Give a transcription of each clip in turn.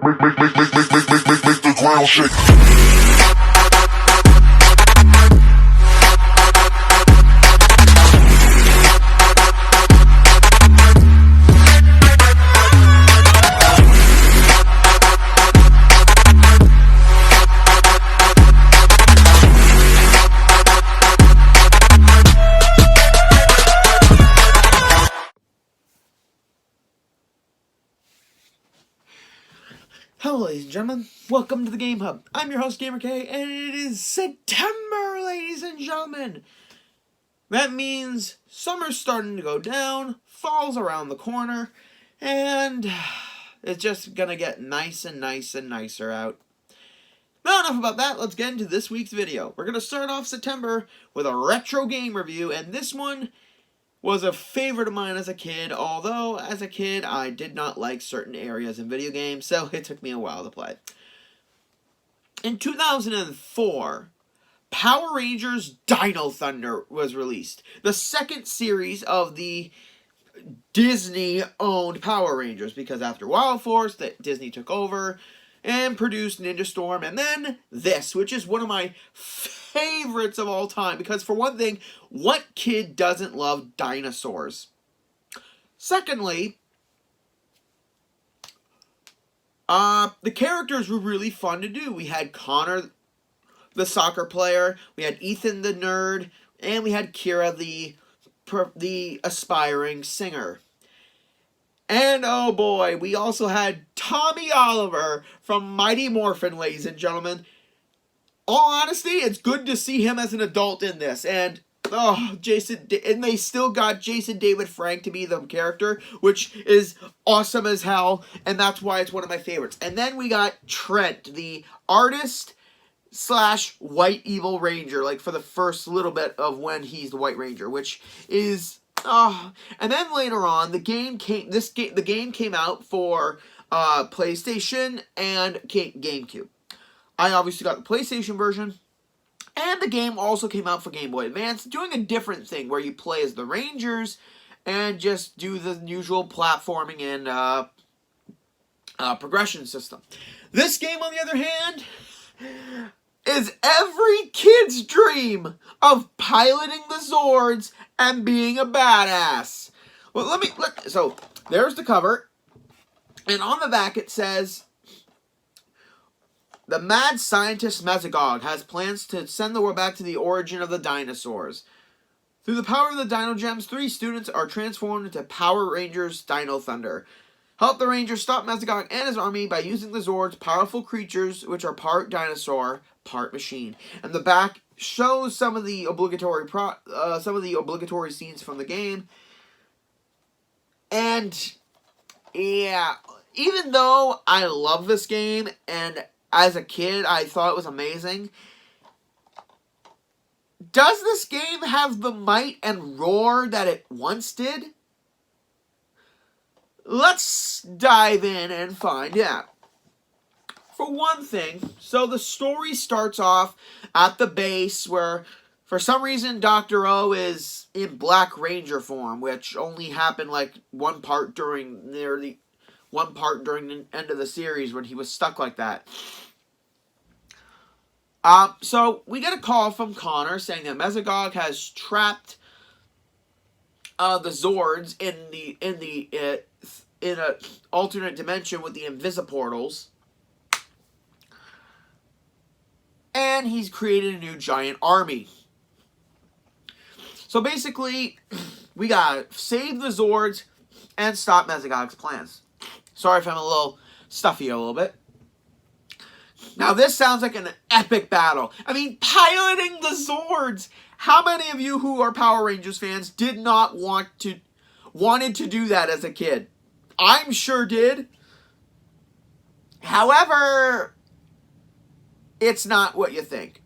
Make the ground shake. Hello ladies and gentlemen, welcome to the Game Hub. I'm your host GamerK, and it is September, ladies and gentlemen. That means summer's starting to go down, fall's around the corner, and it's just gonna get nice and nicer out. Now enough about that, let's get into this week's video. We're gonna start off September with a retro game review, and this one was a favorite of mine as a kid, although as a kid I did not like certain areas in video games, so it took me a while to play. In 2004, Power Rangers Dino Thunder was released, the second series of the Disney-owned Power Rangers, because after Wild Force, Disney took over and produced Ninja Storm, and then this, which is one of my favorites of all time, because for one thing, what kid doesn't love dinosaurs? Secondly, the characters were really fun to do. We had Connor, the soccer player, we had Ethan the nerd, and we had Kira, the aspiring singer. And oh boy, we also had Tommy Oliver from Mighty Morphin, ladies and gentlemen. All honesty, it's good to see him as an adult in this. And and they still got Jason David Frank to be the character, which is awesome as hell, and that's why it's one of my favorites. And then we got Trent, the artist / White Evil Ranger, like for the first little bit of when he's the White Ranger, which is and then later on, the game came out for PlayStation and GameCube. I obviously got the PlayStation version, and the game also came out for Game Boy Advance, doing a different thing where you play as the Rangers and just do the usual platforming and progression system. This game, on the other hand, is every kid's dream of piloting the Zords and being a badass. Well, so there's the cover, and on the back it says, the mad scientist Mesogog has plans to send the world back to the origin of the dinosaurs. Through the power of the Dino Gems, 3 students are transformed into Power Rangers Dino Thunder. Help the Rangers stop Mesogog and his army by using the Zords, powerful creatures which are part dinosaur, part machine. And the back shows some of the obligatory scenes from the game. And yeah, even though I love this game and as a kid I thought it was amazing, does this game have the might and roar that it once did? Let's dive in and find out. For one thing, so the story starts off at the base where, for some reason, Dr. O is in Black Ranger form, which only happened like one part during the end of the series when he was stuck like that. So we get a call from Connor saying that Mesogog has trapped the Zords in an alternate dimension with the Invisiportals. And he's created a new giant army. So basically, we gotta save the Zords and stop Mesogog's plans. Sorry if I'm a little stuffy a little bit. Now this sounds like an epic battle. I mean, piloting the Zords. How many of you who are Power Rangers fans did not wanted to do that as a kid? I'm sure did. However, it's not what you think.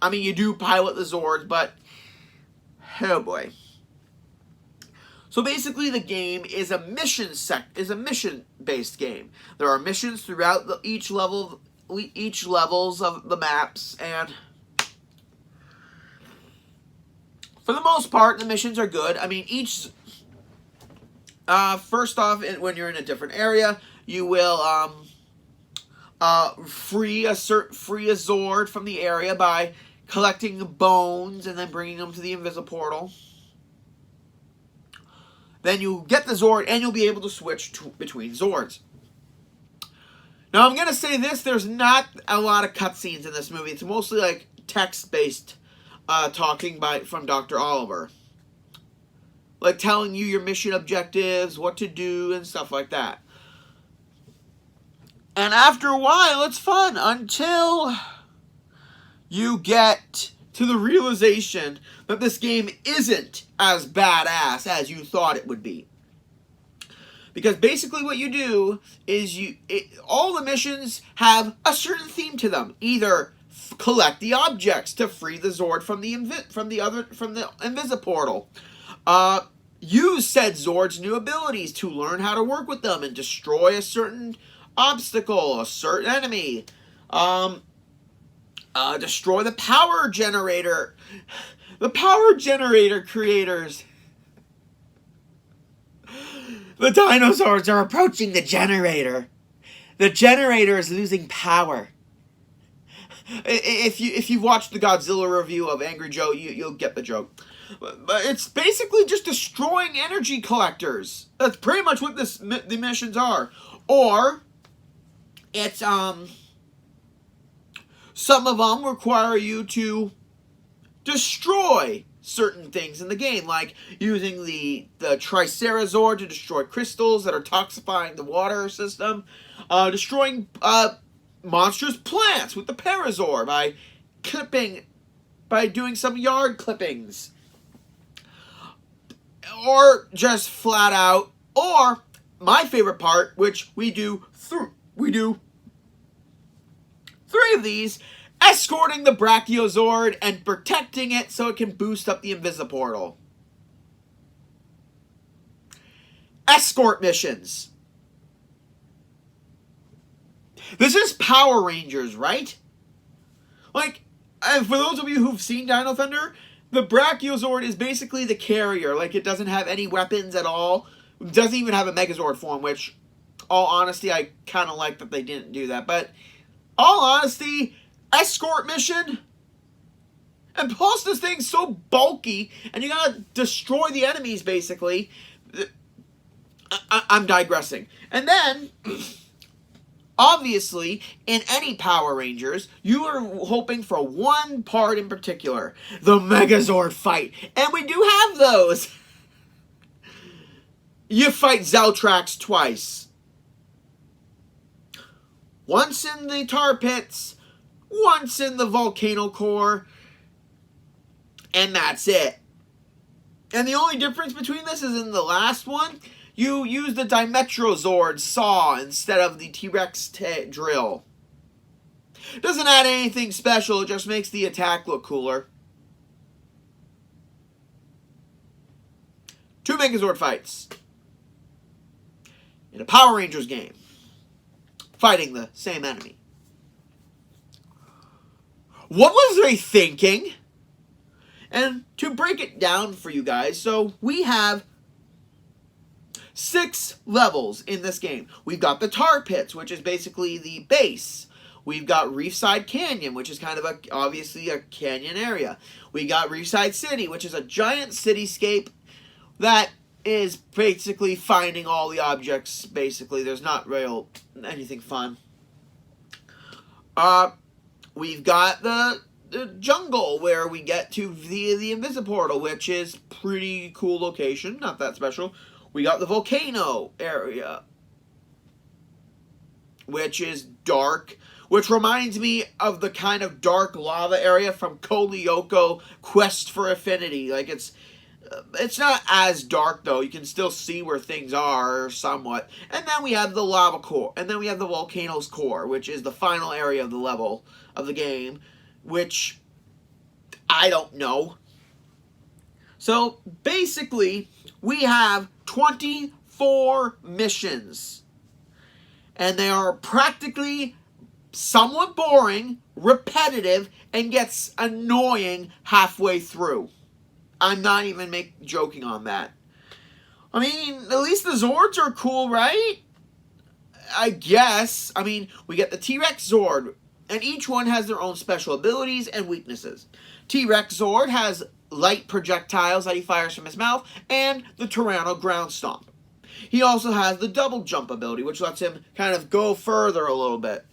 I mean, you do pilot the Zords, but oh boy. So basically, the game is a mission-based game. There are missions throughout each levels of the maps, and for the most part, the missions are good. I mean, first off, when you're in a different area, you will free a Zord from the area by collecting bones and then bringing them to the Invisiportal. Then you get the Zord and you'll be able to switch between Zords. Now I'm gonna say this: there's not a lot of cutscenes in this movie. It's mostly like text-based talking from Dr. Oliver, like telling you your mission objectives, what to do, and stuff like that. And after a while, it's fun until you get to the realization that this game isn't as badass as you thought it would be. Because basically what you do is all the missions have a certain theme to them. Either collect the objects to free the Zord from the Invisiportal. Use said Zord's new abilities to learn how to work with them and destroy a certain obstacle, a certain enemy. Destroy the power generator. The power generator creators. The dinosaurs are approaching the generator. The generator is losing power. If you watched the Godzilla review of Angry Joe, you'll get the joke. But it's basically just destroying energy collectors. That's pretty much what the missions are. Or it's some of them require you to destroy certain things in the game, like using the Tricerazord to destroy crystals that are toxifying the water system, destroying monstrous plants with the Parazord by doing some yard clippings, or just flat out, or my favorite part, which we do 3 of these, escorting the Brachiozord and protecting it so it can boost up the Invisiportal. Escort missions. This is Power Rangers, right? Like, for those of you who've seen Dino Thunder, the Brachiozord is basically the carrier. Like, it doesn't have any weapons at all. It doesn't even have a Megazord form, which, all honesty, I kind of like that they didn't do that. But, all honesty, escort mission, and plus this thing's so bulky and you gotta destroy the enemies basically. I'm digressing. And then obviously in any Power Rangers you are hoping for one part in particular, the Megazord fight, and we do have those. You fight Zeltrax twice, once in the tar pits, once in the volcano core, and that's it. And the only difference between this is in the last one, you use the Dimetrozord saw instead of the T-Rex drill. Doesn't add anything special, it just makes the attack look cooler. 2 Megazord fights in a Power Rangers game, fighting the same enemy. What was they thinking? And to break it down for you guys, so we have 6 levels in this game. We've got the Tar Pits, which is basically the base. We've got Reefside Canyon, which is kind of obviously a canyon area. We got Reefside City, which is a giant cityscape that is basically finding all the objects, basically. There's not real anything fun. We've got the jungle where we get to the Invisiportal, which is pretty cool location, not that special. We got the volcano area, which is dark, which reminds me of the kind of dark lava area from Kolyoko Quest for Affinity. Like, it's not as dark, though. You can still see where things are somewhat. And then we have the lava core. And then we have the volcano's core, which is the final area of the level of the game, which I don't know. So, basically, we have 24 missions. And they are practically somewhat boring, repetitive, and gets annoying halfway through. I'm not even joking on that. I mean, at least the Zords are cool, right? I guess. I mean, we get the T-Rex Zord, and each one has their own special abilities and weaknesses. T-Rex Zord has light projectiles that he fires from his mouth, and the Tyranno Ground Stomp. He also has the double jump ability, which lets him kind of go further a little bit.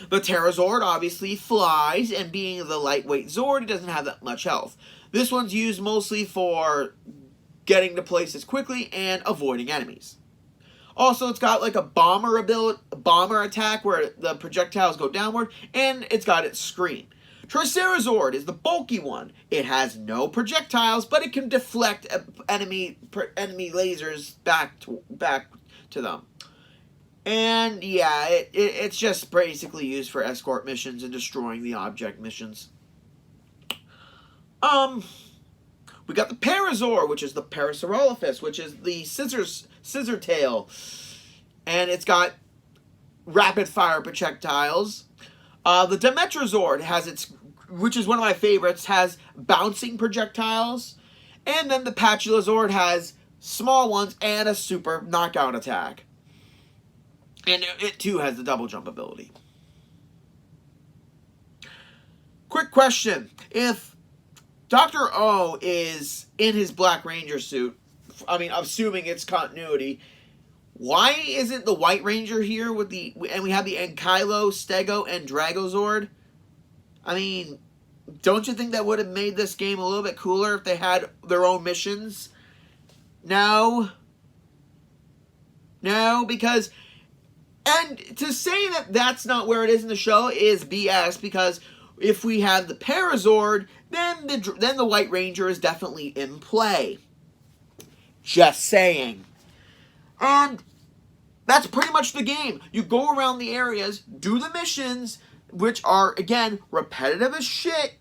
The Pterazord obviously flies, and being the lightweight Zord, it doesn't have that much health. This one's used mostly for getting to places quickly and avoiding enemies. Also, it's got like a bomber attack where the projectiles go downward, and it's got its screen. Tricerazord is the bulky one. It has no projectiles, but it can deflect enemy lasers back to them. And yeah, it's just basically used for escort missions and destroying the object missions. We got the Parazord, which is the Parasaurolophus, which is the scissor tail, and it's got rapid fire projectiles. The Dimetrazord has which is one of my favorites, has bouncing projectiles, and then the Patulazord has small ones and a super knockout attack. And it too has the double jump ability. Quick question. If Dr. O is in his Black Ranger suit, I mean, assuming it's continuity, why isn't the White Ranger here and we have the Ankylo, Stego, and Dragozord? I mean, don't you think that would have made this game a little bit cooler if they had their own missions? No, because... And to say that that's not where it is in the show is BS, because if we have the Parazord, then the White Ranger is definitely in play. Just saying. And that's pretty much the game. You go around the areas, do the missions, which are, again, repetitive as shit,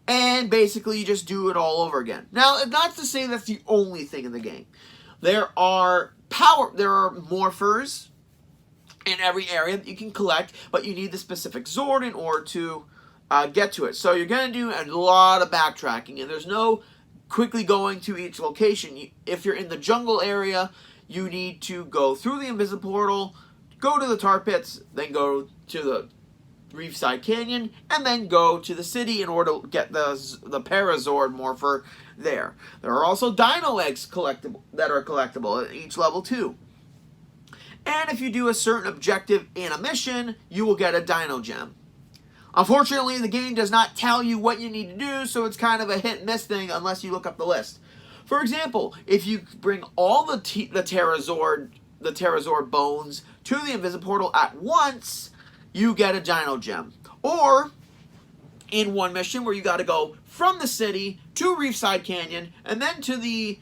and basically you just do it all over again. Now, not to say that's the only thing in the game. There are morphers in every area that you can collect, but you need the specific Zord in order to get to it. So you're going to do a lot of backtracking, and there's no quickly going to each location. If you're in the jungle area, you need to go through the invisible portal, go to the tar pits, then go to the Reefside Canyon, and then go to the city in order to get the Parazord morpher there. There are also Dino eggs that are collectible at each level too. And if you do a certain objective in a mission, you will get a Dino Gem. Unfortunately, the game does not tell you what you need to do, so it's kind of a hit-and-miss thing unless you look up the list. For example, if you bring all the Pterazord bones to the invisible portal at once, you get a Dino Gem. Or, in one mission where you got to go from the city to Reefside Canyon, and then to the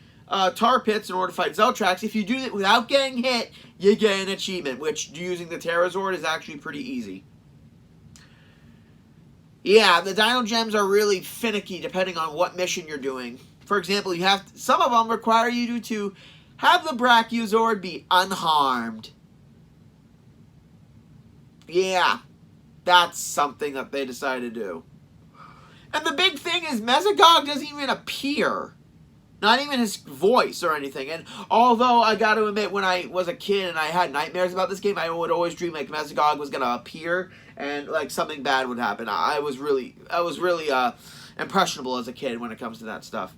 tar pits in order to fight Zeltrax, if you do it without getting hit, you get an achievement, which using the Pterazord is actually pretty easy. Yeah, the Dino Gems are really finicky depending on what mission you're doing. For example, some of them require you to have the Brachiosaur be unharmed. Yeah, that's something that they decided to do. And the big thing is Mesogog doesn't even appear. Not even his voice or anything. And although I got to admit, when I was a kid and I had nightmares about this game, I would always dream like Mesogog was going to appear and like something bad would happen. I was really impressionable as a kid when it comes to that stuff.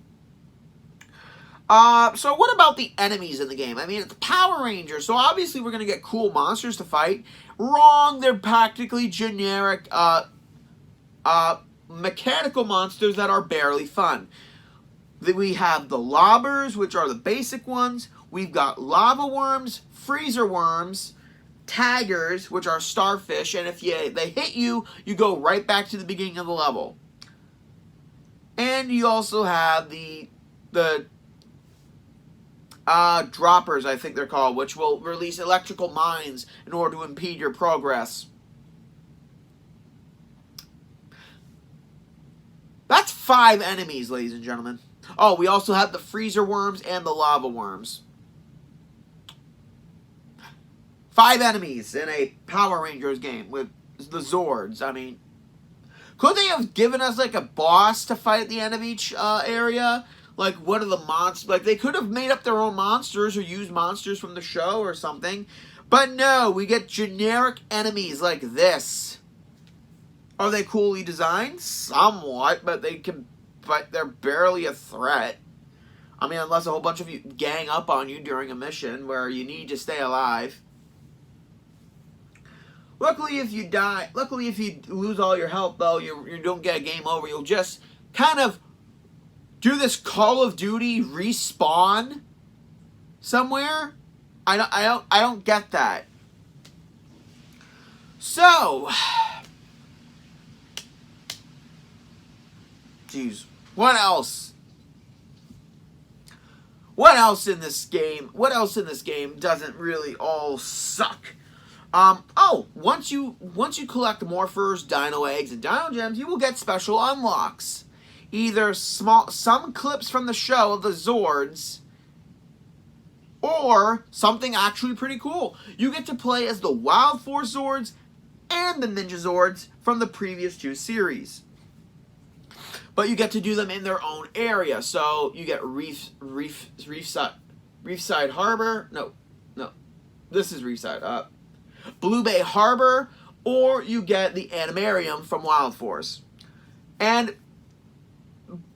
So what about the enemies in the game? I mean, it's Power Rangers, so obviously we're going to get cool monsters to fight. Wrong, they're practically generic mechanical monsters that are barely fun. We have the lobbers, which are the basic ones. We've got lava worms, freezer worms, taggers, which are starfish, and if they hit you, you go right back to the beginning of the level. And you also have the droppers, I think they're called, which will release electrical mines in order to impede your progress. That's 5 enemies, ladies and gentlemen. Oh, we also have the freezer worms and the lava worms. 5 enemies in a Power Rangers game with the Zords. I mean, could they have given us like a boss to fight at the end of each area? Like, what are the monsters? Like, they could have made up their own monsters or used monsters from the show or something. But no, we get generic enemies like this. Are they coolly designed? Somewhat, but they're barely a threat. I mean, unless a whole bunch of you gang up on you during a mission where you need to stay alive. Luckily, if you lose all your health, though, you don't get a game over. You'll just kind of do this Call of Duty respawn somewhere. I don't get that. So, jeez, what else? What else in this game? What else in this game doesn't really all suck? Once you collect Morphers, Dino Eggs, and Dino Gems, you will get special unlocks. Either some clips from the show of the Zords, or something actually pretty cool. You get to play as the Wild Force Zords and the Ninja Zords from the previous 2 series. But you get to do them in their own area. So you get Reefside Harbor. No. This is Reefside. Blue Bay Harbor, or you get the Animarium from Wild Force. And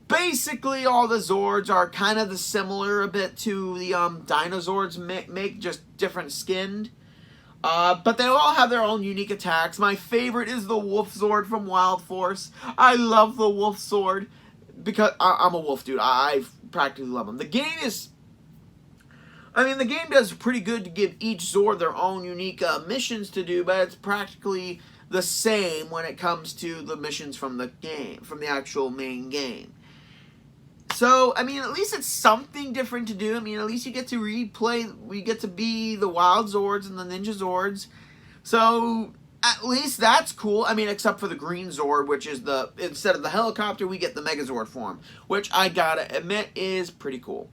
basically all the Zords are kind of similar a bit to the Dinozords make, just different skinned. But they all have their own unique attacks. My favorite is the Wolf Zord from Wild Force. I love the Wolf Zord because I'm a wolf dude. I practically love them. The game does pretty good to give each Zord their own unique missions to do, but it's practically the same when it comes to the missions from the game, from the actual main game. So, I mean, at least it's something different to do. I mean, at least you get to replay, we get to be the Wild Zords and the Ninja Zords. So, at least that's cool. I mean, except for the Green Zord, which is instead of the helicopter, we get the Megazord form, which I gotta admit is pretty cool.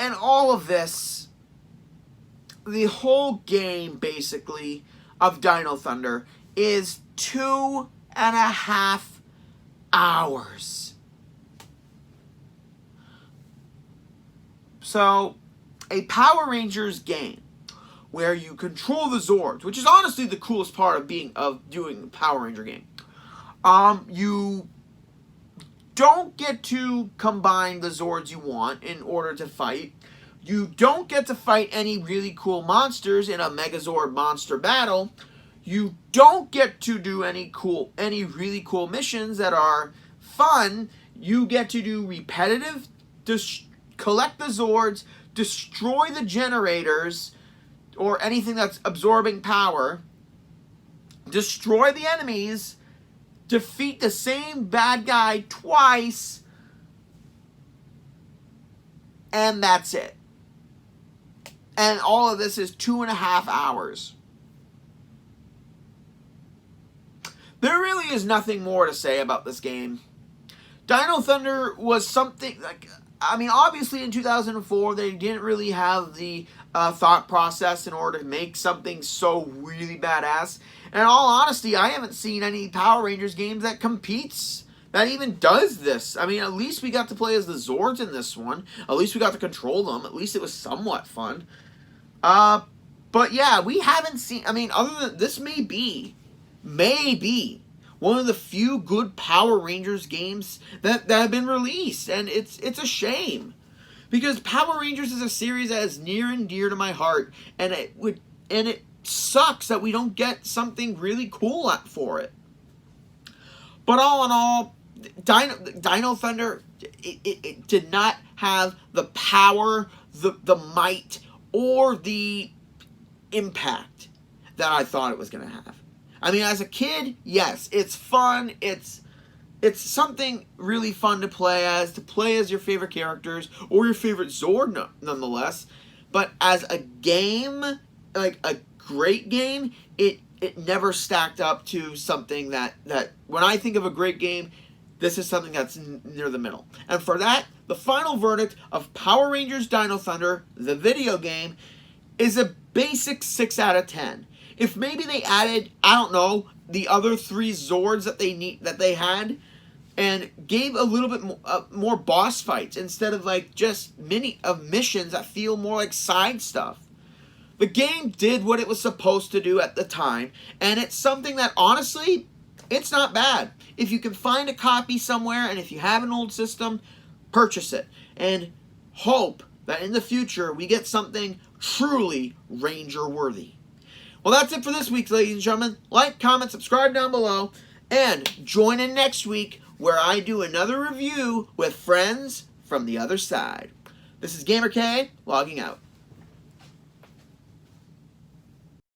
And all of this, the whole game, basically, of Dino Thunder is 2.5 hours. So, a Power Rangers game where you control the Zords, which is honestly the coolest part of doing a Power Ranger game. You don't get to combine the Zords you want in order to fight. You don't get to fight any really cool monsters in a Megazord monster battle. You don't get to do any really cool missions that are fun. You get to do repetitive, collect the Zords, destroy the generators, or anything that's absorbing power, destroy the enemies, defeat the same bad guy twice, and that's it. And all of this is 2.5 hours. There really is nothing more to say about this game. Dino Thunder was something like, I mean, obviously in 2004 they didn't really have the thought process in order to make something so really badass. And in all honesty, I haven't seen any Power Rangers games that competes, that even does this. I mean, at least we got to play as the Zords in this one. At least we got to control them. At least it was somewhat fun. But yeah, we haven't seen, I mean, other than this may be one of the few good Power Rangers games that have been released. And it's a shame. Because Power Rangers is a series that is near and dear to my heart. And it sucks that we don't get something really cool for it. But all in all, Dino Thunder, it did not have the power, the might, or the impact that I thought it was going to have. I mean, as a kid, yes, it's fun. It's something really fun to play as your favorite characters, or your favorite Zord, nonetheless. But as a game, like a great game, it never stacked up to something that when I think of a great game, this is something that's near the middle. And for that, the final verdict of Power Rangers Dino Thunder, the video game, is a basic 6 out of 10. If maybe they added, I don't know, the other 3 Zords that they had, and gave a little bit more boss fights instead of like just missions that feel more like side stuff. The game did what it was supposed to do at the time, and it's something that, honestly, it's not bad. If you can find a copy somewhere, and if you have an old system, purchase it. And hope that in the future we get something truly Ranger-worthy. Well, that's it for this week, ladies and gentlemen. Like, comment, subscribe down below, and join in next week where I do another review with friends from the other side. This is GamerK, logging out.